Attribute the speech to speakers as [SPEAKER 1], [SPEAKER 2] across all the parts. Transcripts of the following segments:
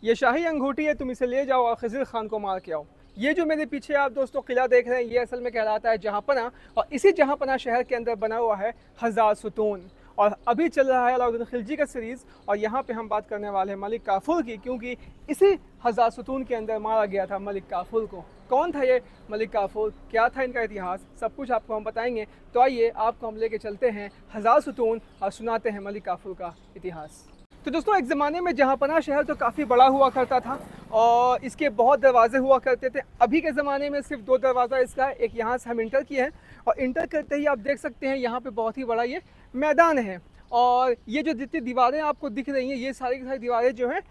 [SPEAKER 1] ये शाही अंगूठी है, तुम इसे ले जाओ और खिज़र खान को मार के आओ। ये जो मेरे पीछे आप दोस्तों किला देख रहे हैं, ये असल में कहलाता है जहाँपना, और इसी जहाँपना शहर के अंदर बना हुआ है हज़ार सुतून। और अभी चल रहा है अलाउद्दीन खिलजी का सीरीज़, और यहाँ पे हम बात करने वाले हैं मलिक काफूर की, क्योंकि इसी हज़ार सुतून के अंदर मारा गया था मलिक काफूर को। कौन था ये मलिक काफूर, क्या था इनका इतिहास, सब कुछ आपको हम बताएंगे। तो आइए आपको हम लेके चलते हैं हज़ार सुतून और सुनाते हैं मलिक काफूर का इतिहास। तो दोस्तों, एक ज़माने में जहाँपना शहर तो काफ़ी बड़ा हुआ करता था और इसके बहुत दरवाजे हुआ करते थे। अभी के ज़माने में सिर्फ 2 दरवाज़ा इसका है। एक यहाँ से हम इंटर किए हैं और इंटर करते ही आप देख सकते हैं यहाँ पे बहुत ही बड़ा ये मैदान है। और ये जो जितनी दीवारें आपको दिख रही हैं, ये सारी की सारी दीवारें जो हैं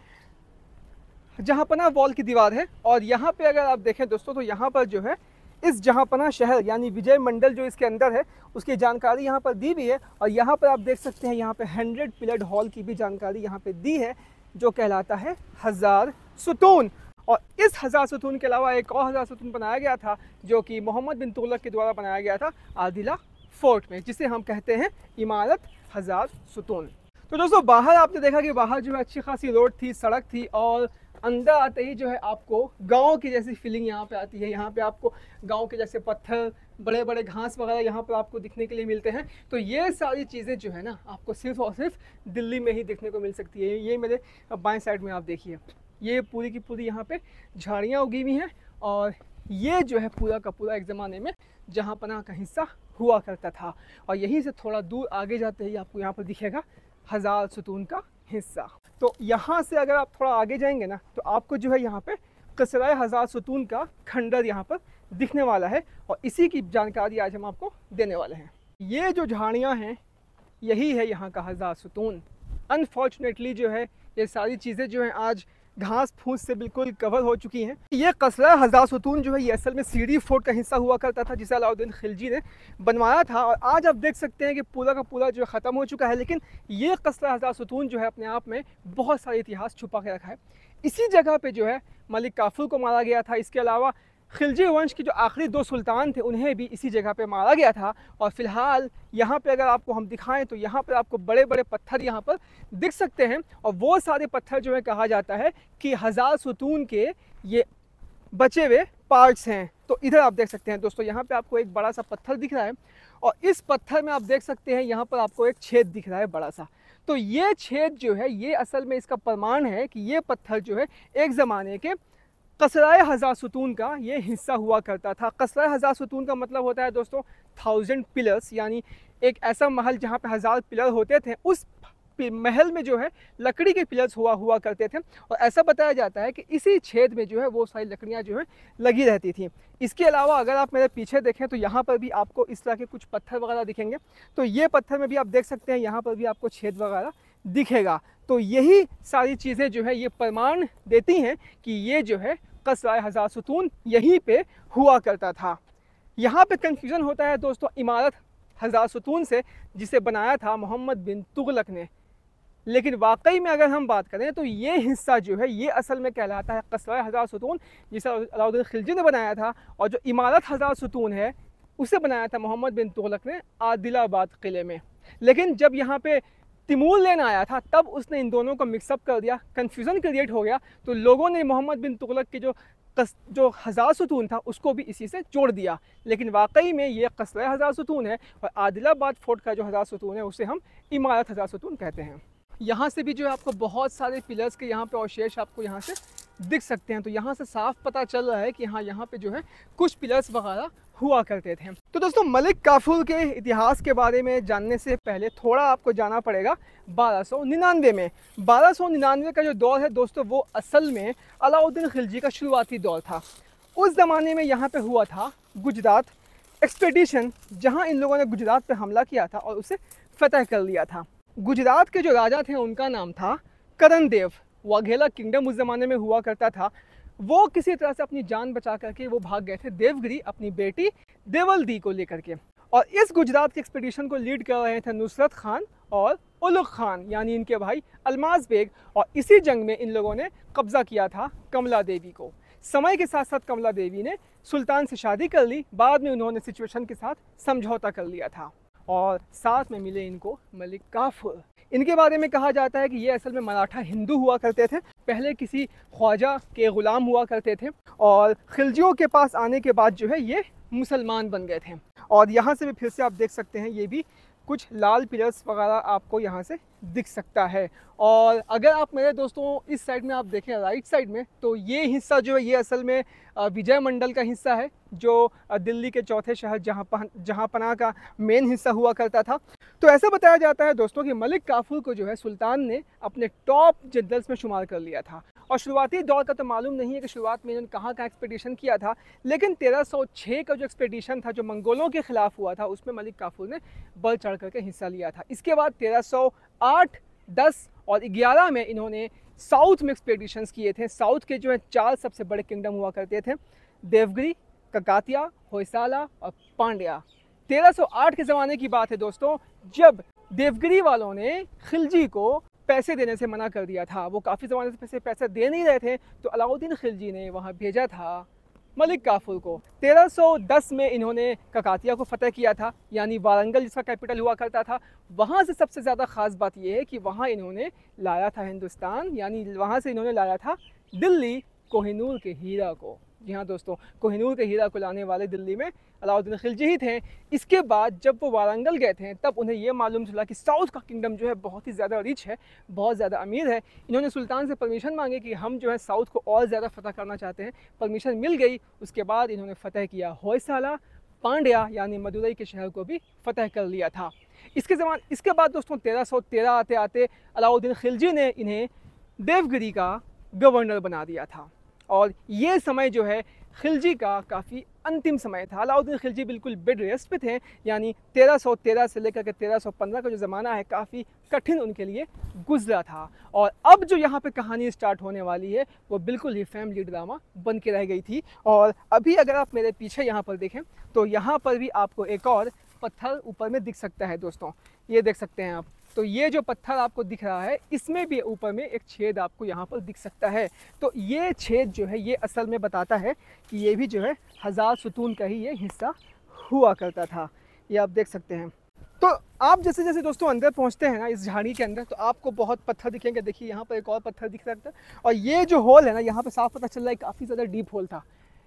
[SPEAKER 1] जहाँपना वॉल की दीवार है। और यहाँ पे अगर आप देखें दोस्तों, तो यहाँ पर जो है इस जहाँपना शहर यानी विजय मंडल जो इसके अंदर है उसकी जानकारी यहाँ पर दी हुई है। और यहाँ पर आप देख सकते हैं यहाँ पे 100 पिलर्ड हॉल की भी जानकारी यहाँ पे दी है, जो कहलाता है हज़ार सुतून। और इस हज़ार सुतून के अलावा एक और हज़ार सुतून बनाया गया था, जो कि मोहम्मद बिन तुगलक के द्वारा बनाया गया था आदिला फोर्ट में, जिसे हम कहते हैं इमारत हज़ार सुतून। तो दोस्तों, बाहर आपने देखा कि बाहर जो है अच्छी खासी रोड थी, सड़क थी, और अंदर आते ही जो है आपको गांव की जैसी फीलिंग यहाँ पे आती है। यहाँ पे आपको गांव के जैसे पत्थर, बड़े बड़े घास वगैरह यहाँ पर आपको दिखने के लिए मिलते हैं। तो ये सारी चीज़ें जो है ना, आपको सिर्फ और सिर्फ दिल्ली में ही देखने को मिल सकती है। ये मेरे बाएं साइड में आप देखिए, ये पूरी की पूरी यहाँ पे झाड़ियाँ उगी हुई हैं, और ये जो है पूरा का पूरा एक ज़माने में जहाँपना का हिस्सा हुआ करता था। और यहीं से थोड़ा दूर आगे जाते ही आपको यहाँ पर दिखेगा हज़ार सुतून का हिस्सा। तो यहाँ से अगर आप थोड़ा आगे जाएंगे ना, तो आपको जो है यहाँ पे कसराए हज़ार सुतून का खंडर यहाँ पर दिखने वाला है, और इसी की जानकारी आज हम आपको देने वाले हैं। ये जो झाड़ियाँ हैं, यही है यहाँ का हज़ार सुतून। अनफॉर्चुनेटली जो है ये सारी चीज़ें जो हैं आज घास फूस से बिल्कुल कवर हो चुकी हैं। ये कसरा हज़ार सुतून जो है ये असल में सीढ़ी फोर्ट का हिस्सा हुआ करता था, जिसे अलाउद्दीन खिलजी ने बनवाया था। और आज आप देख सकते हैं कि पूरा का पूरा जो है ख़त्म हो चुका है, लेकिन ये कसरा हज़ार सुतून जो है अपने आप में बहुत सारा इतिहास छुपा के रखा है। इसी जगह पे जो है मलिक काफूर को मारा गया था। इसके अलावा खिलजी वंश के जो आखिरी 2 सुल्तान थे, उन्हें भी इसी जगह पे मारा गया था। और फिलहाल यहाँ पे अगर आपको हम दिखाएं, तो यहाँ पर आपको बड़े बड़े पत्थर यहाँ पर दिख सकते हैं, और वो सारे पत्थर जो है कहा जाता है कि हज़ार सुतून के ये बचे हुए पार्ट्स हैं। तो इधर आप देख सकते हैं दोस्तों, यहाँ पे आपको एक बड़ा सा पत्थर दिख रहा है, और इस पत्थर में आप देख सकते हैं यहाँ पर आपको एक छेद दिख रहा है बड़ा सा। तो ये छेद जो है ये असल में इसका प्रमाण है कि ये पत्थर जो है एक ज़माने के कसराए हज़ार सुतून का ये हिस्सा हुआ करता था। कसराए हज़ार सुतून का मतलब होता है दोस्तों 1000 पिलर्स, यानी एक ऐसा महल जहाँ पे 1000 पिलर होते थे। उस महल में जो है लकड़ी के पिलर्स हुआ करते थे, और ऐसा बताया जाता है कि इसी छेद में जो है वो सारी लकड़ियाँ जो है लगी रहती थी। इसके अलावा अगर आप मेरे पीछे देखें, तो यहाँ पर भी आपको इस तरह के कुछ पत्थर वगैरह दिखेंगे। तो ये पत्थर में भी आप देख सकते हैं, यहाँ पर भी आपको छेद वगैरह दिखेगा। तो यही सारी चीज़ें जो है ये प्रमाण देती हैं कि ये जो है कसराए हज़ार सुतून यहीं पे हुआ करता था। यहाँ पे कन्फ्यूज़न होता है दोस्तों इमारत हज़ार सुतून से, जिसे बनाया था मोहम्मद बिन तुगलक ने। लेकिन वाकई में अगर हम बात करें, तो ये हिस्सा जो है ये असल में कहलाता है कसराए हज़ार सुतून, जिसे अलाउद्दीन खिलजी ने बनाया था। और जो इमारत हज़ार सुतून है उसे बनाया था मोहम्मद बिन तुगलक ने आदिलाबाद किले में। लेकिन जब यहाँ पे तिमूर लेना आया था, तब उसने इन दोनों को मिक्सअप कर दिया, कन्फ्यूज़न क्रिएट हो गया। तो लोगों ने मोहम्मद बिन तुगलक के जो हज़ार सुतून था उसको भी इसी से जोड़ दिया। लेकिन वाकई में ये कसरा हज़ार सुतून है, और आदिलाबाद फोर्ट का जो हज़ार सुतून है उसे हम इमारत हज़ार सुतून कहते हैं। यहाँ से भी जो है आपको बहुत सारे पिलर्स के यहाँ पे अवशेष आपको यहाँ से दिख सकते हैं। तो यहाँ से साफ पता चल रहा है कि हाँ, यहाँ पे जो है कुछ पिलर्स वगैरह हुआ करते थे। तो दोस्तों, मलिक काफूर के इतिहास के बारे में जानने से पहले थोड़ा आपको जाना पड़ेगा 1299 में। 1299 का जो दौर है दोस्तों, वो असल में अलाउद्दीन खिलजी का शुरुआती दौर था। उस ज़माने में यहाँ पे हुआ था गुजरात एक्सपेडिशन, जहाँ इन लोगों ने गुजरात पे हमला किया था और उसे फतह कर लिया था। गुजरात के जो राजा थे उनका नाम था करण देव। वाघेला किंगडम उस ज़माने में हुआ करता था। वो किसी तरह से अपनी जान बचा करके वो भाग गए थे देवगिरी अपनी बेटी देवलदी को लेकर के। और इस गुजरात के एक्सपेडिशन को लीड कर रहे थे नुसरत खान और उलुग खान, यानी इनके भाई अलमाज बेग। और इसी जंग में इन लोगों ने कब्जा किया था कमला देवी को। समय के साथ साथ कमला देवी ने सुल्तान से शादी कर ली। बाद में उन्होंने सिचुएशन के साथ समझौता कर लिया था। और साथ में मिले इनको मलिक काफूर। इनके बारे में कहा जाता है कि ये असल में मराठा हिंदू हुआ करते थे, पहले किसी ख्वाजा के ग़ुलाम हुआ करते थे और खिलजियों के पास आने के बाद जो है ये मुसलमान बन गए थे। और यहाँ से भी फिर से आप देख सकते हैं, ये भी कुछ लाल पिलर्स वगैरह आपको यहाँ से दिख सकता है। और अगर आप मेरे दोस्तों इस साइड में आप देखें राइट साइड में, तो ये हिस्सा जो है ये असल में विजय मंडल का हिस्सा है, जो दिल्ली के चौथे शहर जहाँपनाह का मेन हिस्सा हुआ करता था। तो ऐसा बताया जाता है दोस्तों कि मलिक काफूर को जो है सुल्तान ने अपने टॉप जनरल्स में शुमार कर लिया था। और शुरुआती दौर का तो मालूम नहीं है कि शुरुआत में इन्होंने कहाँ एक्सपेडिशन किया था, लेकिन 1306 का जो एक्सपेडिशन था जो मंगोलों के ख़िलाफ़ हुआ था, उसमें मलिक काफूर ने बढ़ चढ़ करके हिस्सा लिया था। इसके बाद 1308, 10 और 11 में इन्होंने साउथ में एक्सपेडिशंस किए थे। साउथ के जो है 4 सबसे बड़े किंगडम हुआ करते थे, देवगिरी, ककातिया, होयसाला और पांड्या। 1308 के ज़माने की बात है दोस्तों, जब देवगिरी वालों ने खिलजी को पैसे देने से मना कर दिया था। वो काफ़ी ज़माने से पैसे दे नहीं रहे थे, तो अलाउद्दीन खिलजी ने वहाँ भेजा था मलिक काफूर को। 1310 में इन्होंने ककातिया को फ़तह किया था, यानी वारंगल जिसका कैपिटल हुआ करता था। वहाँ से सबसे ज़्यादा ख़ास बात यह है कि वहाँ इन्होंने लाया था हिंदुस्तान, यानी वहाँ से इन्होंने लाया था दिल्ली कोहिनूर के हीरा को। जी हाँ दोस्तों, कोहिनूर के हीरा को लाने वाले दिल्ली में अलाउद्दीन खिलजी ही थे। इसके बाद जब वो वारंगल गए थे, तब उन्हें ये मालूम चला कि साउथ का किंगडम जो है बहुत ही ज़्यादा रिच है, बहुत ज़्यादा अमीर है। इन्होंने सुल्तान से परमिशन मांगी कि हम जो है साउथ को और ज़्यादा फ़तह करना चाहते हैं। परमिशन मिल गई। उसके बाद इन्होंने फ़तह किया होयसाला, पांड्या यानी मदुरई के शहर को भी फ़तह कर लिया था। इसके बाद दोस्तों 1313 आते आते अलाउद्दीन खिलजी ने इन्हें देवगिरी का गवर्नर बना दिया था। और ये समय जो है खिलजी का काफ़ी अंतिम समय था। अलाउद्दीन खिलजी बिल्कुल बेड रेस्ट पे थे, यानी 1313 से लेकर के 1315 का जो ज़माना है काफ़ी कठिन उनके लिए गुजरा था। और अब जो यहाँ पे कहानी स्टार्ट होने वाली है वो बिल्कुल ही फैमिली ड्रामा बन के रह गई थी। और अभी अगर आप मेरे पीछे यहाँ पर देखें, तो यहाँ पर भी आपको एक और पत्थर ऊपर में दिख सकता है दोस्तों, ये देख सकते हैं आप। तो ये जो पत्थर आपको दिख रहा है, इसमें भी ऊपर में एक छेद आपको यहाँ पर दिख सकता है। तो ये छेद जो है ये असल में बताता है कि ये भी जो है 1000 सुतून का ही ये हिस्सा हुआ करता था। ये आप देख सकते हैं। तो आप जैसे जैसे दोस्तों अंदर पहुँचते हैं ना इस झाड़ी के अंदर, तो आपको बहुत पत्थर दिखेंगे। देखिए यहाँ पर एक और पत्थर दिख सकता है। और ये जो होल है ना, यहाँ पर साफ पता चल रहा है काफ़ी ज़्यादा डीप होल था।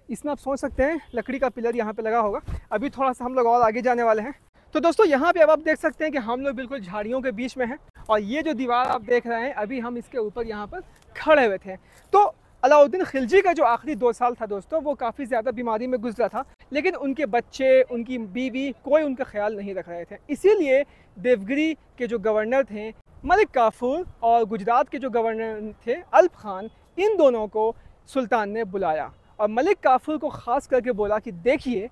[SPEAKER 1] इसमें आप सोच सकते हैं लकड़ी का पिलर यहाँ पर लगा होगा। अभी थोड़ा सा हम लोग और आगे जाने वाले हैं। तो दोस्तों यहाँ पे अब आप देख सकते हैं कि हम लोग बिल्कुल झाड़ियों के बीच में हैं। और ये जो दीवार आप देख रहे हैं, अभी हम इसके ऊपर यहाँ पर खड़े हुए थे। तो अलाउद्दीन खिलजी का जो आखिरी 2 साल था दोस्तों, वो काफ़ी ज़्यादा बीमारी में गुजरा था, लेकिन उनके बच्चे, उनकी बीवी, कोई उनका ख्याल नहीं रख रहे थे। इसीलिए देवगिरी के जो गवर्नर थे मलिक काफूर और गुजरात के जो गवर्नर थे अल्प खान, इन दोनों को सुल्तान ने बुलाया और मलिक काफूर को ख़ास करके बोला कि देखिए,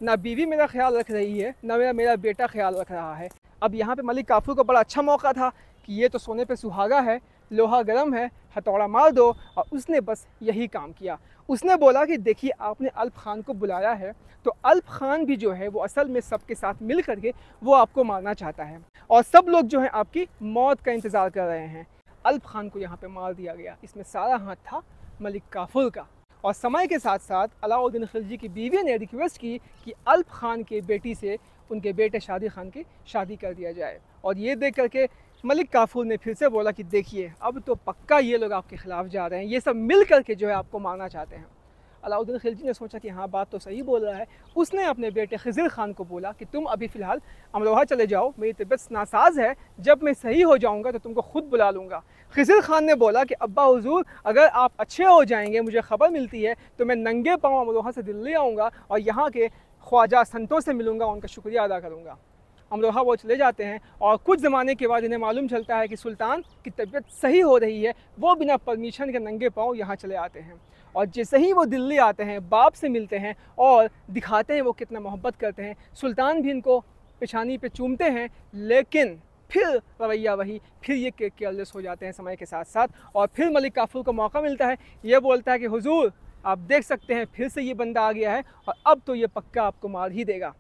[SPEAKER 1] ना बीवी मेरा ख्याल रख रही है, ना मेरा बेटा ख्याल रख रहा है। अब यहाँ पे मलिक काफूर को बड़ा अच्छा मौका था कि ये तो सोने पे सुहागा है, लोहा गर्म है, हथौड़ा मार दो। और उसने बस यही काम किया। उसने बोला कि देखिए, आपने अल्प खान को बुलाया है, तो अल्प खान भी जो है वो असल में सबके साथ मिल करके वो आपको मारना चाहता है और सब लोग जो है आपकी मौत का इंतज़ार कर रहे हैं। अल्प खान को यहाँ पर मार दिया गया। इसमें सारा हाथ था मलिक काफूर का। और समय के साथ साथ अलाउद्दीन खिलजी की बीवी ने रिक्वेस्ट की कि अल्प खान के बेटी से उनके बेटे शादी खान की शादी कर दिया जाए। और ये देख करके मलिक काफूर ने फिर से बोला कि देखिए, अब तो पक्का ये लोग आपके ख़िलाफ़ जा रहे हैं, ये सब मिल करके जो है आपको मारना चाहते हैं। अलाउद्दीन खिलजी ने सोचा कि हाँ, बात तो सही बोल रहा है। उसने अपने बेटे खिज़िर खान को बोला कि तुम अभी फ़िलहाल अमरोहा चले जाओ, मेरी तबीयत नासाज है, जब मैं सही हो जाऊँगा तो तुमको खुद बुला लूँगा। खिज़िर खान ने बोला कि अब्बा हुज़ूर, अगर आप अच्छे हो जाएंगे, मुझे ख़बर मिलती है, तो मैं नंगे पाँव अमरोहा से दिल्ली आऊँगा और यहाँ के ख्वाजा संतों से मिलूँगा, उनका शुक्रिया अदा करूँगा। अमरोहा वो चले जाते हैं और कुछ ज़माने के बाद इन्हें मालूम चलता है कि सुल्तान की तबीयत सही हो रही है। वो बिना परमिशन के नंगे पाँव यहाँ चले आते हैं और जैसे ही वो दिल्ली आते हैं, बाप से मिलते हैं और दिखाते हैं वो कितना मोहब्बत करते हैं। सुल्तान भी इनको पेशानी पे चूमते हैं, लेकिन फिर रवैया वही, फिर ये केयरलेस हो जाते हैं समय के साथ साथ। और फिर मलिक काफूर को मौका मिलता है, ये बोलता है कि हुजूर, आप देख सकते हैं फिर से ये बंदा आ गया है और अब तो ये पक्का आपको मार ही देगा।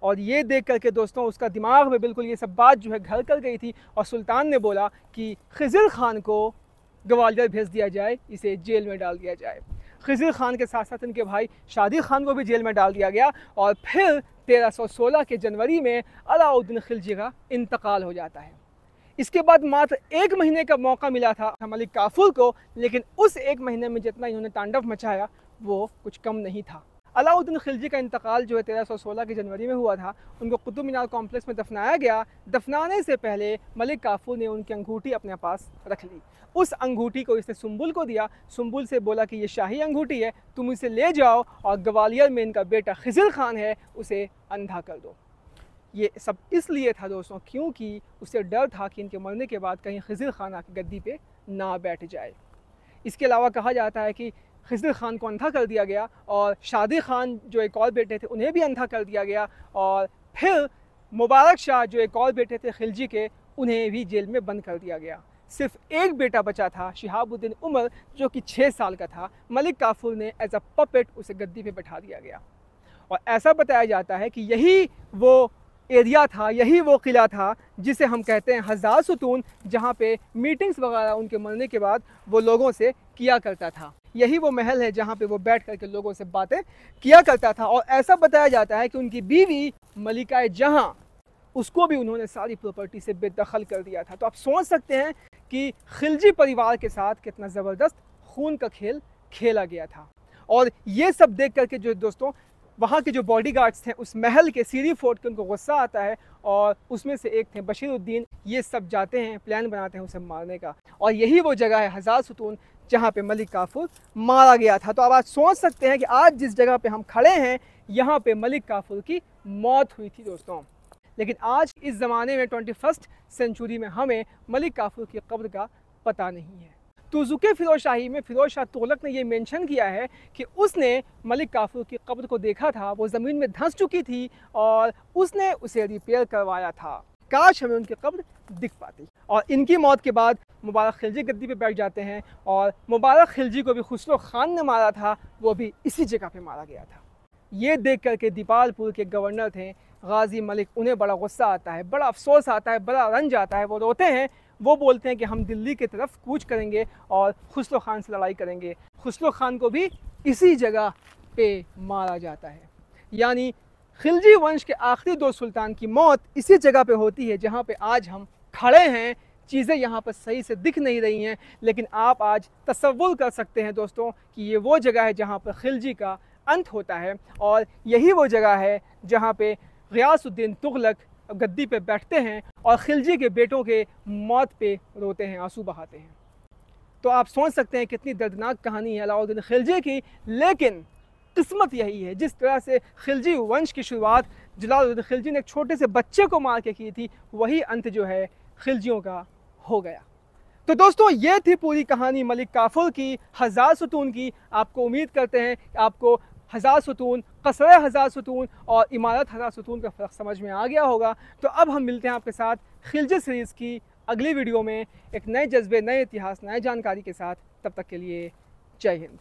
[SPEAKER 1] और ये देख करके दोस्तों उसका दिमाग में बिल्कुल ये सब बात जो है घर कर गई थी और सुल्तान ने बोला कि खिज़िर खान को ग्वालियर भेज दिया जाए, इसे जेल में डाल दिया जाए। खिज़िर खान के साथ साथ इनके भाई शादी खान को भी जेल में डाल दिया गया। और फिर 1316 के जनवरी में अलाउद्दीन खिलजी का इंतकाल हो जाता है। इसके बाद मात्र 1 महीने का मौका मिला था मलिक काफूर को, लेकिन उस 1 महीने में जितना इन्होंने तांडव मचाया वो कुछ कम नहीं था। अलाउद्दीन खिलजी का इंतकाल जो है 1316 की जनवरी में हुआ था। उनको कुतुब मीनार कॉम्प्लेक्स में दफनाया गया। दफनाने से पहले मलिक काफूर ने उनकी अंगूठी अपने पास रख ली। उस अंगूठी को इसने सुंबुल को दिया। सुंबुल से बोला कि ये शाही अंगूठी है, तुम इसे ले जाओ और ग्वालियर में इनका बेटा खिज़िर खान है, उसे अंधा कर दो। ये सब इसलिए था दोस्तों क्योंकि उसे डर था कि इनके मरने के बाद कहीं खिज़िर खान आके गद्दी पे ना बैठ जाए। इसके अलावा कहा जाता है कि खिज़िर खान को अंधा कर दिया गया और शादी खान जो एक और बेटे थे उन्हें भी अंधा कर दिया गया, और फिर मुबारक शाह जो एक और बेटे थे खिलजी के, उन्हें भी जेल में बंद कर दिया गया। सिर्फ एक बेटा बचा था शिहाबुद्दीन उमर, जो कि 6 साल का था। मलिक काफूर ने एज अ पपेट उसे गद्दी पे बैठा दिया गया। और ऐसा बताया जाता है कि यही वो एरिया था, यही वो किला था जिसे हम कहते हैं हज़ार सुतून, जहाँ पे मीटिंग्स वगैरह उनके मरने के बाद वो लोगों से किया करता था। यही वो महल है जहाँ पे वो बैठ करके लोगों से बातें किया करता था। और ऐसा बताया जाता है कि उनकी बीवी मलिका जहाँ, उसको भी उन्होंने सारी प्रॉपर्टी से बेदखल कर दिया था। तो आप सोच सकते हैं कि खिलजी परिवार के साथ कितना ज़बरदस्त खून का खेल खेला गया था। और ये सब देख करके जो दोस्तों वहाँ के जो बॉडीगार्ड्स थे उस महल के सीढ़ी फोर्ट के, उनको गुस्सा आता है और उसमें से एक थे बशीरुद्दीन। ये सब जाते हैं, प्लान बनाते हैं उसे मारने का। और यही वो जगह है हज़ार सुतून जहाँ पे मलिक काफूर मारा गया था। तो अब आप सोच सकते हैं कि आज जिस जगह पे हम खड़े हैं यहाँ पे मलिक काफूर की मौत हुई थी दोस्तों। लेकिन आज इस ज़माने में 21st सेंचुरी में हमें मलिक काफूर की कब्र का पता नहीं है। तुज़ुके फ़िरोज़ शाही में फ़िरोज़ शाह तुगलक ने ये मेंशन किया है कि उसने मलिक काफूर की कब्र को देखा था, वो ज़मीन में धंस चुकी थी और उसने उसे रिपेयर करवाया था। काश हमें उनकी कब्र दिख पाती। और इनकी मौत के बाद मुबारक खिलजी गद्दी पे बैठ जाते हैं, और मुबारक खिलजी को भी खुसरो खान ने मारा था, वो भी इसी जगह पे मारा गया था। ये देख करके दीपालपुर के गवर्नर थे गाजी मलिक, उन्हें बड़ा गुस्सा आता है, बड़ा अफसोस आता है, बड़ा रंज आता है। वो रोते हैं, वो बोलते हैं कि हम दिल्ली की तरफ कूच करेंगे और खुसरो खान से लड़ाई करेंगे। खुसरो खान को भी इसी जगह पे मारा जाता है। यानी खिलजी वंश के आखिरी 2 सुल्तान की मौत इसी जगह पे होती है जहाँ पे आज हम खड़े हैं। चीज़ें यहाँ पर सही से दिख नहीं रही हैं, लेकिन आप आज तसव्वुर कर सकते हैं दोस्तों कि ये वो जगह है जहाँ पर खिलजी का अंत होता है। और यही वो जगह है जहाँ पे ग़ियासुद्दीन तुगलक गद्दी पे बैठते हैं और खिलजी के बेटों के मौत पे रोते हैं, आंसू बहाते हैं। तो आप सोच सकते हैं कितनी दर्दनाक कहानी है अलाउद्दीन खिलजी की। लेकिन किस्मत यही है, जिस तरह से खिलजी वंश की शुरुआत जलालुद्दीन खिलजी ने एक छोटे से बच्चे को मार के की थी, वही अंत जो है खिलजियों का हो गया। तो दोस्तों ये थी पूरी कहानी मलिक काफूर की, हज़ार सुतून की। आपको उम्मीद करते हैं आपको हज़ार सुतून, कसरे हज़ार सुतून और इमारत हज़ार सुतून का फ़र्क समझ में आ गया होगा। तो अब हम मिलते हैं आपके साथ खिलजी सीरीज़ की अगली वीडियो में एक नए जज्बे, नए इतिहास, नए जानकारी के साथ। तब तक के लिए जय हिंद।